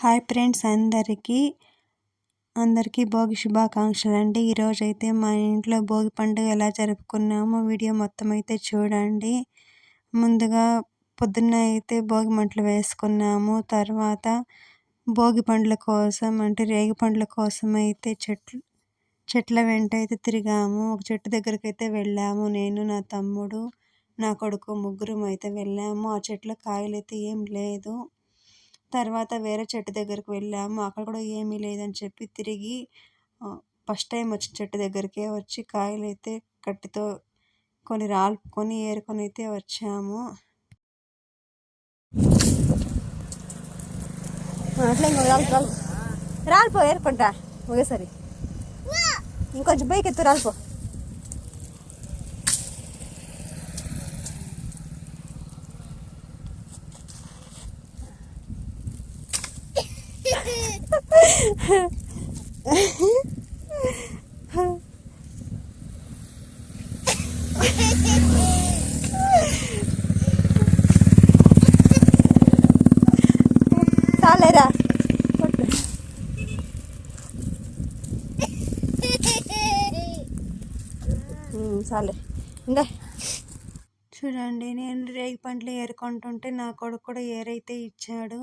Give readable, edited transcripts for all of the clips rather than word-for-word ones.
Hi friends, అందరికీ భోగి శుభాకాంక్షలు అండి. ఈరోజైతే మా ఇంట్లో భోగి పండుగ ఎలా జరుపుకున్నామో వీడియో మొత్తం అయితే చూడండి. ముందుగా పొద్దున్న అయితే భోగి మంటలు వేసుకున్నాము. తర్వాత భోగి పండ్ల కోసం అంటే రేగి పండ్ల కోసం అయితే చెట్ల వెంట అయితే తిరిగాము. ఒక చెట్టు దగ్గరికి అయితే వెళ్ళాము. నేను, నా తమ్ముడు, నా కొడుకు ముగ్గురం అయితే వెళ్ళాము. ఆ చెట్ల కాయలు అయితే ఏం లేదు. తర్వాత వేరే చెట్టు దగ్గరికి వెళ్ళాము. అక్కడ కూడా ఏమీ లేదని చెప్పి తిరిగి ఫస్ట్ టైం వచ్చిన చెట్టు దగ్గరికే వచ్చి కాయలు అయితే కట్టితో కొన్ని రాలుకొని ఏరుకొని అయితే వచ్చాము. రాలిపో ఏరుకుంటా ఒకేసారి. ఇంకొంచెం పైకి ఎత్తు, రాలిపో. చాలేరా చాలే. ఇంకా చూడండి, నేను రేగి పండ్లు ఏరుకుంటుంటే నా కొడుకు కూడా ఏరైతే ఇచ్చాడు.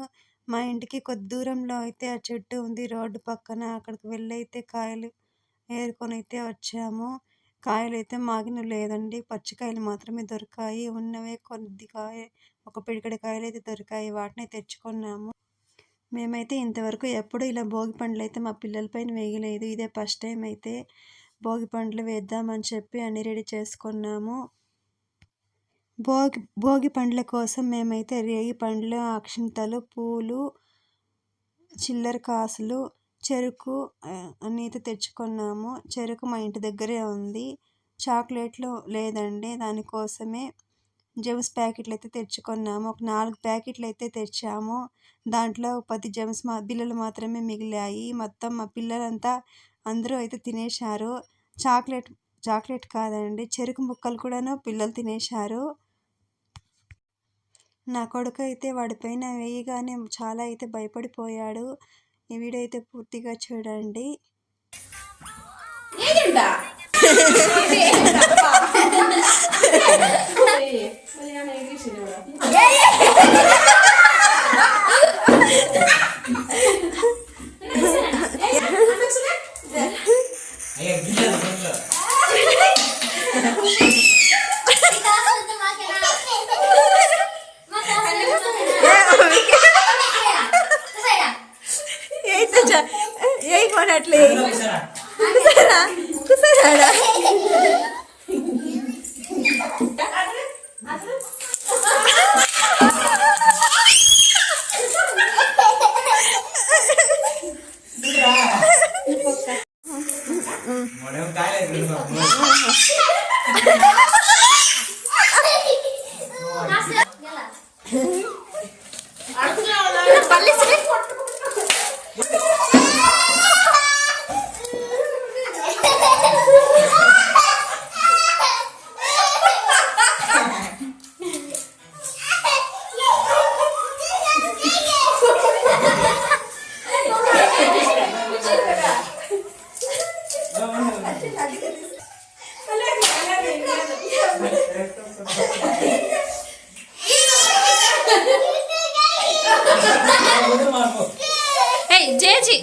మా ఇంటికి కొద్ది దూరంలో అయితే ఆ చెట్టు ఉంది రోడ్డు పక్కన. అక్కడికి వెళ్ళి అయితే కాయలు ఏరుకొని అయితే వచ్చాము. కాయలు అయితే మాగిన లేదండి, పచ్చికాయలు మాత్రమే దొరికాయి. ఉన్నవే ఒక పిడికడి కాయలు అయితే దొరికాయి, వాటిని తెచ్చుకున్నాము. మేమైతే ఇంతవరకు ఎప్పుడు ఇలా భోగి పండ్లు అయితే మా పిల్లలపైన వేయలేదు. ఇదే ఫస్ట్ టైం అయితే భోగి పండ్లు వేద్దామని చెప్పి అన్ని రెడీ చేసుకున్నాము. భోగి పండ్ల కోసం మేమైతే రేగి పండ్లు, అక్షింతలు, పూలు, చిల్లర కాసులు, చెరుకు అన్నీ అయితే తెచ్చుకున్నాము. చెరుకు మా ఇంటి దగ్గరే ఉంది. చాక్లెట్లు లేదండి, దానికోసమే జెమ్స్ ప్యాకెట్లు అయితే తెచ్చుకున్నాము. ఒక 4 ప్యాకెట్లు అయితే తెచ్చాము. దాంట్లో 10 జెమ్స్ బిళ్ళలు మాత్రమే మిగిలాయి. మొత్తం మా పిల్లలంతా అందరూ అయితే తినేశారు. చాక్లెట్ కాదండి, చెరుకు ముక్కలు కూడాను పిల్లలు తినేశారు. నా కొడుకు అయితే వాడిపైన వేయగానే చాలా అయితే భయపడిపోయాడు. ఈ వీడియో అయితే పూర్తిగా చూడండి. ఏ కొనట్లే జేజీ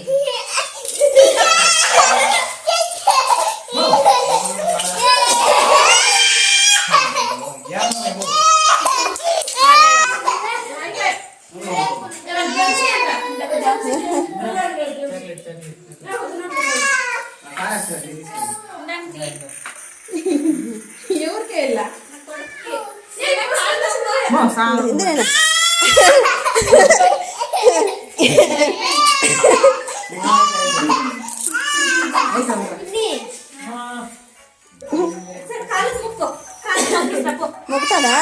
ఎవరికి వెళ్ళా మొక్కుతాడా?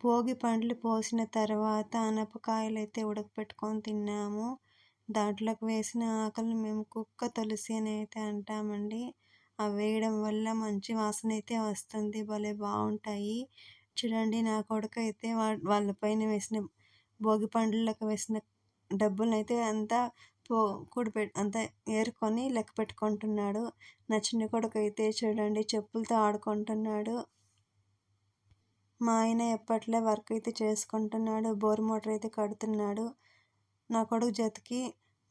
భోగి పండ్లు పోసిన తర్వాత అనపకాయలు అయితే ఉడకపెట్టుకొని తిన్నాము. దాంట్లోకి వేసిన ఆకులను మేము కుక్క తులసి అని అయితే అంటామండి. అవి వేయడం వల్ల మంచి వాసన అయితే వస్తుంది, భలే బాగుంటాయి. చూడండి, నా కొడుకు అయితే వాళ్ళ పైన వేసిన భోగి పండ్లకు వేసిన డబ్బులను అయితే అంతా అంతా ఏరుకొని లెక్క పెట్టుకుంటున్నాడు. నా చిన్న కొడుకు అయితే చూడండి చెప్పులతో ఆడుకుంటున్నాడు. మా ఆయన ఎప్పట్లో వర్క్ అయితే చేసుకుంటున్నాడు, బోర్ మోటార్ అయితే కడుతున్నాడు. నా కొడుకు జతకి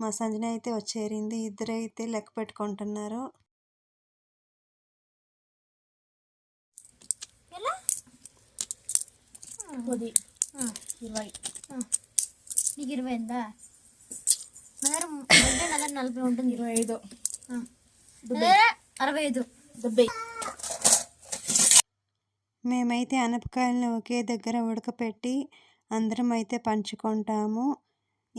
మా సంజన అయితే వచ్చేరింది, ఇద్దరైతే లెక్క పెట్టుకుంటున్నారు. నీకు 20 ఉందా? 40 ఉంటుంది. 25 65 70. మేమైతే అనపకాయలను ఒకే దగ్గర ఉడకపెట్టి అందరం అయితే పంచుకుంటాము.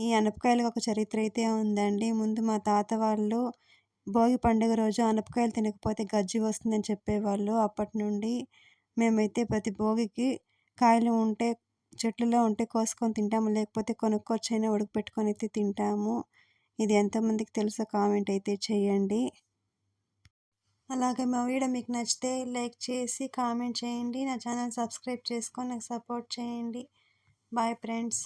ఈ అనపకాయలకు ఒక చరిత్ర అయితే ఉందండి. ముందు మా తాత వాళ్ళు భోగి పండుగ రోజు అనపకాయలు తినకపోతే గజ్జి వస్తుందని చెప్పేవాళ్ళు. అప్పటి నుండి మేమైతే ప్రతి భోగికి కాయలు ఉంటే చెట్లలో ఉంటే కోసుకొని తింటాము, లేకపోతే కొనుక్కొచ్చైనా ఉడకపెట్టుకొని అయితే తింటాము. ఇది ఎంతమందికి తెలుసో కామెంట్ అయితే చేయండి. అలాగే మా వీడియో మీకు నచ్చితే లైక్ చేసి కామెంట్ చేయండి. నా ఛానల్ సబ్స్క్రైబ్ చేసుకొని నాకు సపోర్ట్ చేయండి. Bye friends.